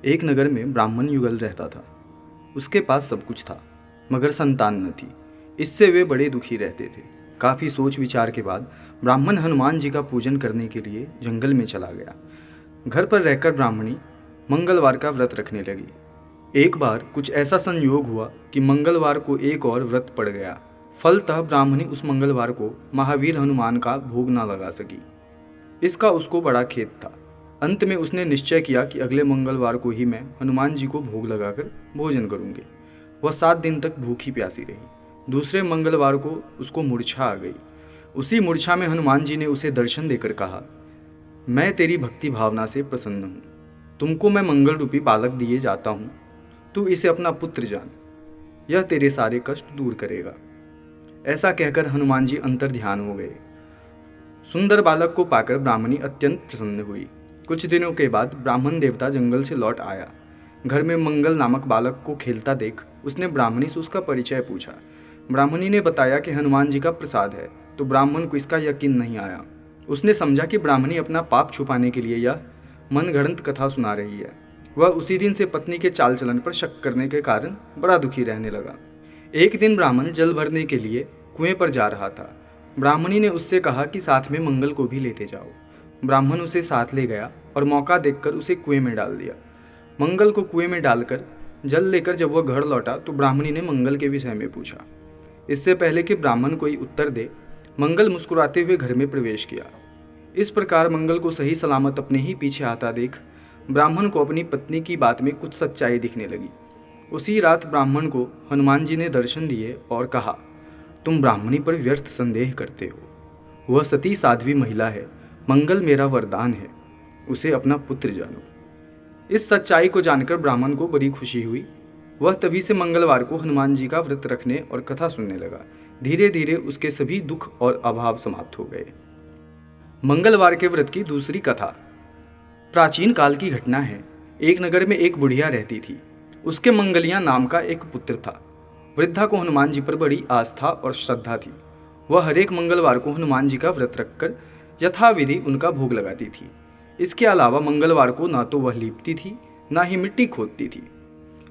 एक नगर में ब्राह्मण युगल रहता था। उसके पास सब कुछ था मगर संतान न थी। इससे वे बड़े दुखी रहते थे। काफ़ी सोच विचार के बाद ब्राह्मण हनुमान जी का पूजन करने के लिए जंगल में चला गया। घर पर रहकर ब्राह्मणी मंगलवार का व्रत रखने लगी। एक बार कुछ ऐसा संयोग हुआ कि मंगलवार को एक और व्रत पड़ गया। फलतः ब्राह्मणी उस मंगलवार को महावीर हनुमान का भोग न लगा सकी। इसका उसको बड़ा खेद था। अंत में उसने निश्चय किया कि अगले मंगलवार को ही मैं हनुमान जी को भोग लगाकर भोजन करूंगी। वह 7 दिन तक भूखी प्यासी रही। दूसरे मंगलवार को उसको मूर्छा आ गई। उसी मूर्छा में हनुमान जी ने उसे दर्शन देकर कहा, मैं तेरी भक्ति भावना से प्रसन्न हूँ। तुमको मैं मंगल रूपी बालक दिए जाता हूँ। तू इसे अपना पुत्र जान, यह तेरे सारे कष्ट दूर करेगा। ऐसा कहकर हनुमान जी अंतर ध्यान हो गए। सुंदर बालक को पाकर ब्राह्मणी अत्यंत प्रसन्न हुई। कुछ दिनों के बाद ब्राह्मण देवता जंगल से लौट आया। घर में मंगल नामक बालक को खेलता देख उसने ब्राह्मणी से उसका परिचय पूछा। ब्राह्मणी ने बताया कि हनुमान जी का प्रसाद है, तो ब्राह्मण को इसका यकीन नहीं आया। उसने समझा कि ब्राह्मणी अपना पाप छुपाने के लिए यह मनगढ़ंत कथा सुना रही है। वह उसी दिन से पत्नी के चाल चलन पर शक करने के कारण बड़ा दुखी रहने लगा। एक दिन ब्राह्मण जल भरने के लिए कुएं पर जा रहा था। ब्राह्मणी ने उससे कहा कि साथ में मंगल को भी लेते जाओ। ब्राह्मण उसे साथ ले गया और मौका देखकर उसे कुएं में डाल दिया। मंगल को कुएं में डालकर जल लेकर जब वह घर लौटा तो ब्राह्मणी ने मंगल के विषय में पूछा। इससे पहले कि ब्राह्मण कोई उत्तर दे, मंगल मुस्कुराते हुए घर में प्रवेश किया। इस प्रकार मंगल को सही सलामत अपने ही पीछे आता देख ब्राह्मण को अपनी पत्नी की बात में कुछ सच्चाई दिखने लगी। उसी रात ब्राह्मण को हनुमान जी ने दर्शन दिए और कहा, तुम ब्राह्मणी पर व्यर्थ संदेह करते हो। वह सती साध्वी महिला है। मंगल मेरा वरदान है, उसे अपना पुत्र जानो। इस सच्चाई को जानकर ब्राह्मण को बड़ी खुशी हुई। वह तभी से मंगलवार को हनुमान जी का व्रत रखने और कथा सुनने लगा। धीरे धीरे उसके सभी दुख और अभाव समाप्त हो गए। मंगलवार के व्रत की दूसरी कथा। प्राचीन काल की घटना है। एक नगर में एक बुढ़िया रहती थी। उसके मंगलिया नाम का एक पुत्र था। वृद्धा को हनुमान जी पर बड़ी आस्था और श्रद्धा थी। वह हरेक मंगलवार को हनुमान जी का व्रत रखकर यथाविधि उनका भोग लगाती थी। इसके अलावा मंगलवार को ना तो वह लीपती थी, ना ही मिट्टी खोदती थी।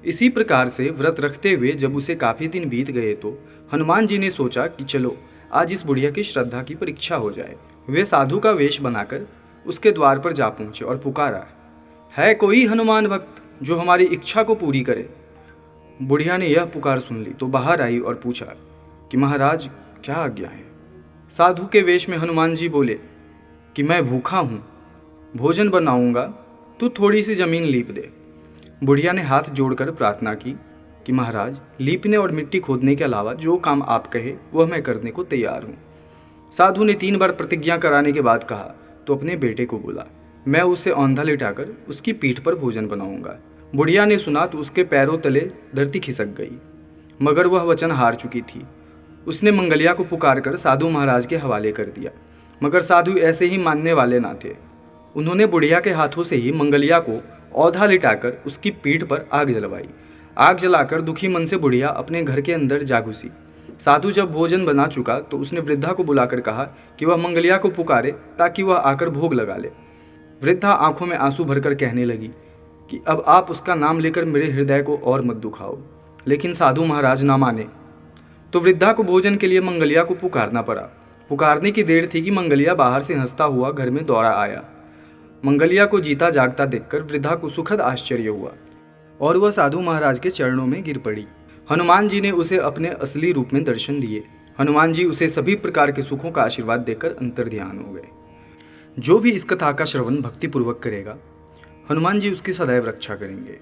इसी प्रकार से व्रत रखते हुए जब उसे काफ़ी दिन बीत गए तो हनुमान जी ने सोचा कि चलो आज इस बुढ़िया की श्रद्धा की परीक्षा हो जाए। वे साधु का वेश बनाकर उसके द्वार पर जा पहुँचे और पुकारा, है कोई हनुमान भक्त जो हमारी इच्छा को पूरी करे। बुढ़िया ने यह पुकार सुन ली तो बाहर आई और पूछा कि महाराज क्या आज्ञा है। साधु के वेश में हनुमान जी बोले कि मैं भूखा हूँ, भोजन बनाऊंगा, तू थोड़ी सी जमीन लीप दे। बुढ़िया ने हाथ जोड़कर प्रार्थना की कि महाराज लीपने और मिट्टी खोदने के अलावा जो काम आप कहे वह मैं करने को तैयार हूँ। साधु ने 3 बार प्रतिज्ञा कराने के बाद कहा तो अपने बेटे को बोला, मैं उसे औंधा लिटाकर उसकी पीठ पर भोजन बनाऊंगा। बुढ़िया ने सुना तो उसके पैरों तले धरती खिसक गई, मगर वह वचन हार चुकी थी। उसने मंगलिया को पुकार कर साधु महाराज के हवाले कर दिया, मगर साधु ऐसे ही मानने वाले ना थे। उन्होंने बुढ़िया के हाथों से ही मंगलिया को औधा लिटाकर उसकी पीठ पर आग जलवाई। आग जलाकर दुखी मन से बुढ़िया अपने घर के अंदर जा घुसी। साधु जब भोजन बना चुका तो उसने वृद्धा को बुलाकर कहा कि वह मंगलिया को पुकारे ताकि वह आकर भोग लगा ले। वृद्धा आंखों में आंसू भरकर कहने लगी कि अब आप उसका नाम लेकर मेरे हृदय को और मत दुखाओ। लेकिन साधु महाराज ना माने तो वृद्धा को भोजन के लिए मंगलिया को पुकारना पड़ा। पुकारने की देर थी कि मंगलिया बाहर से हंसता हुआ घर में दौड़ा आया। मंगलिया को जीता जागता देखकर वृद्धा को सुखद आश्चर्य हुआ और वह साधु महाराज के चरणों में गिर पड़ी। हनुमान जी ने उसे अपने असली रूप में दर्शन दिए। हनुमान जी उसे सभी प्रकार के सुखों का आशीर्वाद देकर अंतर्ध्यान हो गए। जो भी इस कथा का श्रवण भक्तिपूर्वक करेगा, हनुमान जी उसकी सदैव रक्षा करेंगे।